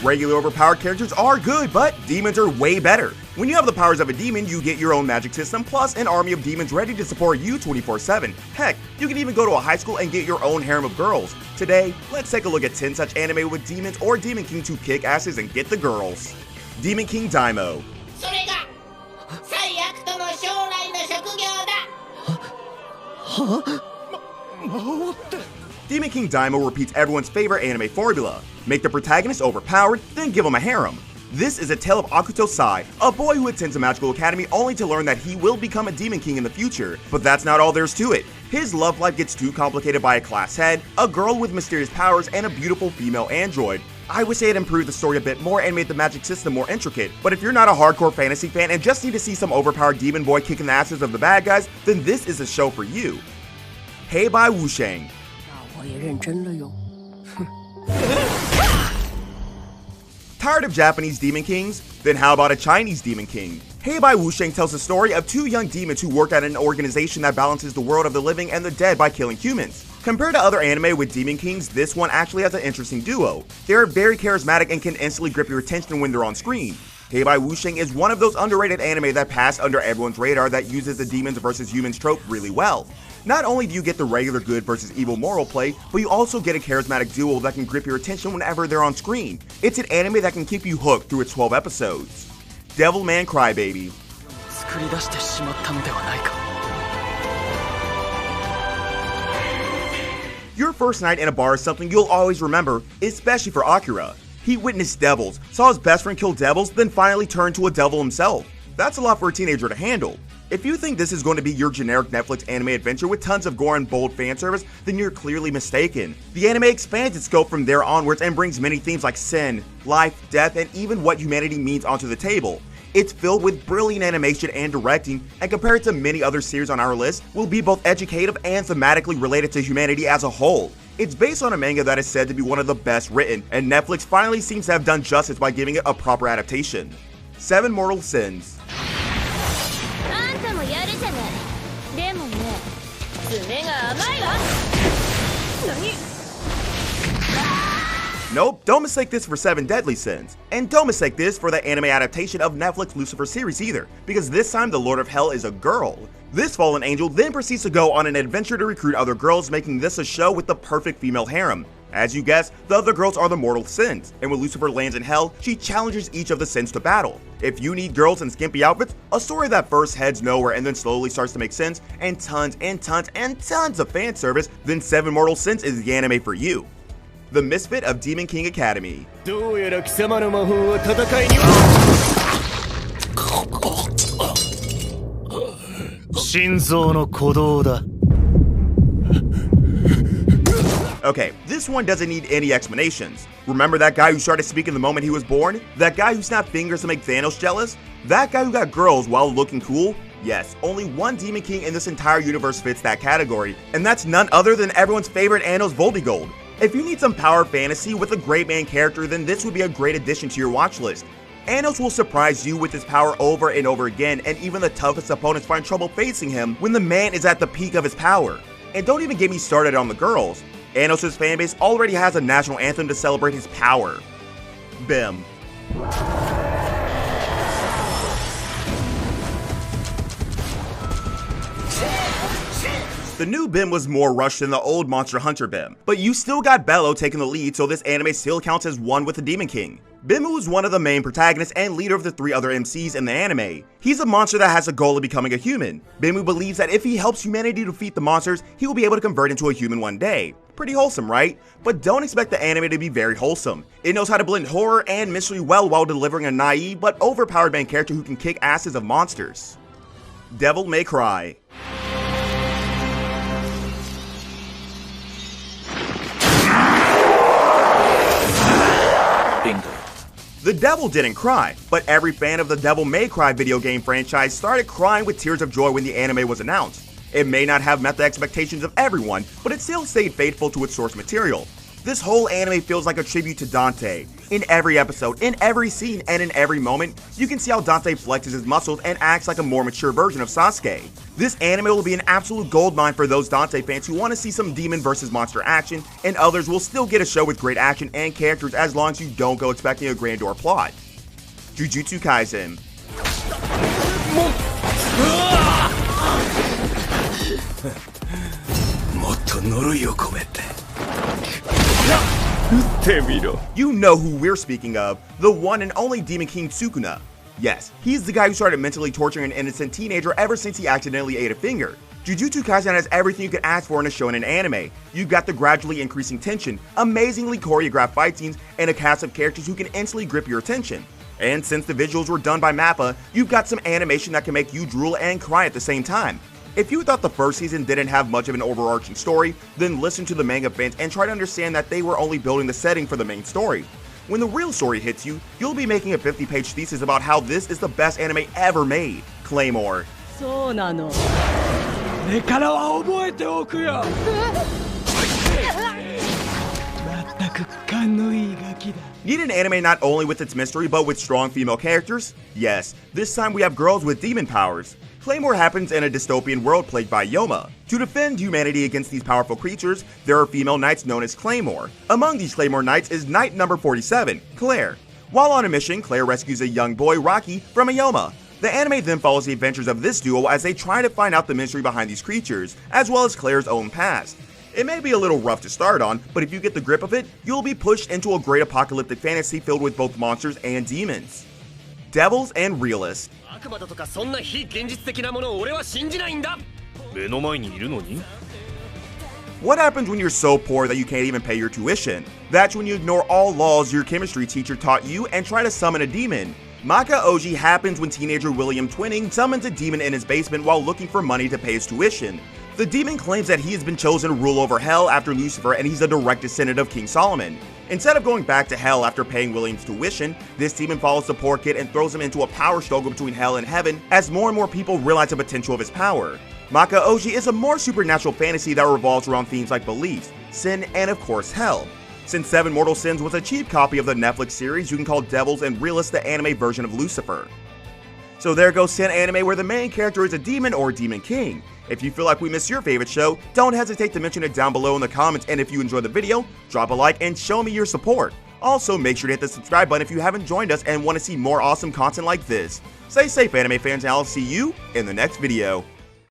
Regular overpowered characters are good, but demons are way better. When you have the powers of a demon, you get your own magic system, plus an army of demons ready to support you 24/7. Heck, you can even go to a high school and get your own harem of girls. Today, let's take a look at 10 such anime with demons or Demon King to kick asses and get the girls. Demon King Daimao. Demon King Daimao repeats everyone's favorite anime formula. Make the protagonist overpowered, then give him a harem. This is a tale of Akuto Sai, a boy who attends a magical academy only to learn that he will become a demon king in the future. But that's not all there's to it. His love life gets too complicated by a class head, a girl with mysterious powers, and a beautiful female android. I wish they had improved the story a bit more and made the magic system more intricate, but if you're not a hardcore fantasy fan and just need to see some overpowered demon boy kicking the asses of the bad guys, then this is a show for you. Hey by Wushang. Tired of Japanese demon kings? Then how about a Chinese demon king? Hey by Wushang tells the story of two young demons who work at an organization that balances the world of the living and the dead by killing humans. Compared to other anime with demon kings, this one actually has an interesting duo. They are very charismatic and can instantly grip your attention when they're on screen. Hey by Wushang is one of those underrated anime that passed under everyone's radar that uses the demons versus humans trope really well. Not only do you get the regular good versus evil moral play, but you also get a charismatic duo that can grip your attention whenever they're on screen. It's an anime that can keep you hooked through its 12 episodes. Devilman Crybaby. Your first night in a bar is something you'll always remember, especially for Akira. He witnessed devils, saw his best friend kill devils, then finally turned to a devil himself. That's a lot for a teenager to handle. If you think this is going to be your generic Netflix anime adventure with tons of gore and bold fan service, then you're clearly mistaken. The anime expands its scope from there onwards and brings many themes like sin, life, death, and even what humanity means onto the table. It's filled with brilliant animation and directing, and compared to many other series on our list, will be both educative and thematically related to humanity as a whole. It's based on a manga that is said to be one of the best written, and Netflix finally seems to have done justice by giving it a proper adaptation. 7 Mortal Sins. Nope, don't mistake this for 7 Deadly Sins. And don't mistake this for the anime adaptation of Netflix Lucifer series either, because this time the Lord of Hell is a girl. This fallen angel then proceeds to go on an adventure to recruit other girls, making this a show with the perfect female harem. As you guessed, the other girls are the mortal sins, and when Lucifer lands in hell, she challenges each of the sins to battle. If you need girls in skimpy outfits, a story that first heads nowhere and then slowly starts to make sense, and tons and tons and tons of fan service, then 7 Mortal Sins is the anime for you. The Misfit of Demon King Academy. Okay, this one doesn't need any explanations. Remember that guy who started speaking the moment he was born? That guy who snapped fingers to make Thanos jealous? That guy who got girls while looking cool? Yes, only one Demon King in this entire universe fits that category, and that's none other than everyone's favorite Anos Voldigold. If you need some power fantasy with a great main character, then this would be a great addition to your watch list. Anos will surprise you with his power over and over again, and even the toughest opponents find trouble facing him when the man is at the peak of his power. And don't even get me started on the girls. Anos' fanbase already has a national anthem to celebrate his power. Bim. The new Bim was more rushed than the old Monster Hunter Bim, but you still got Bello taking the lead, so this anime still counts as one with the Demon King. Bimu is one of the main protagonists and leader of the 3 other MCs in the anime. He's a monster that has a goal of becoming a human. Bimu believes that if he helps humanity defeat the monsters, he will be able to convert into a human one day. Pretty wholesome, right? But don't expect the anime to be very wholesome. It knows how to blend horror and mystery well while delivering a naive but overpowered main character who can kick asses of monsters. Devil May Cry. The devil didn't cry, but every fan of the Devil May Cry video game franchise started crying with tears of joy when the anime was announced. It may not have met the expectations of everyone, but it still stayed faithful to its source material. This whole anime feels like a tribute to Dante. In every episode, in every scene, and in every moment, you can see how Dante flexes his muscles and acts like a more mature version of Sasuke. This anime will be an absolute goldmine for those Dante fans who want to see some demon versus monster action, and others will still get a show with great action and characters as long as you don't go expecting a grandeur plot. Jujutsu Kaisen. You know who we're speaking of, the one and only Demon King Sukuna. Yes, he's the guy who started mentally torturing an innocent teenager ever since he accidentally ate a finger. Jujutsu Kaisen has everything you could ask for in a show and an anime. You've got the gradually increasing tension, amazingly choreographed fight scenes, and a cast of characters who can instantly grip your attention. And since the visuals were done by MAPPA, you've got some animation that can make you drool and cry at the same time. If you thought the first season didn't have much of an overarching story, then listen to the manga fans and try to understand that they were only building the setting for the main story. When the real story hits you, you'll be making a 50-page thesis about how this is the best anime ever made. Claymore. Need an anime not only with its mystery but with strong female characters? Yes, this time we have girls with demon powers. Claymore happens in a dystopian world plagued by Yoma. To defend humanity against these powerful creatures, there are female knights known as Claymore. Among these Claymore knights is knight number 47, Claire. While on a mission, Claire rescues a young boy, Rocky, from a Yoma. The anime then follows the adventures of this duo as they try to find out the mystery behind these creatures, as well as Claire's own past. It may be a little rough to start on, but if you get the grip of it, you'll be pushed into a great apocalyptic fantasy filled with both monsters and demons. Devils and Realists. What happens when you're so poor that you can't even pay your tuition? That's when you ignore all laws your chemistry teacher taught you and try to summon a demon. Maka Oji happens when teenager William Twinning summons a demon in his basement while looking for money to pay his tuition. The demon claims that he has been chosen to rule over Hell after Lucifer and he's a direct descendant of King Solomon. Instead of going back to Hell after paying William's tuition, this demon follows the poor kid and throws him into a power struggle between Hell and Heaven as more and more people realize the potential of his power. Maka Oji is a more supernatural fantasy that revolves around themes like beliefs, sin, and of course Hell. Since Seven Mortal Sins was a cheap copy of the Netflix series, you can call Devils and Realists the anime version of Lucifer. So there goes 10 anime where the main character is a demon or demon king. If you feel like we missed your favorite show, don't hesitate to mention it down below in the comments, and if you enjoyed the video, drop a like and show me your support. Also, make sure to hit the subscribe button if you haven't joined us and want to see more awesome content like this. Stay safe, anime fans, and I'll see you in the next video.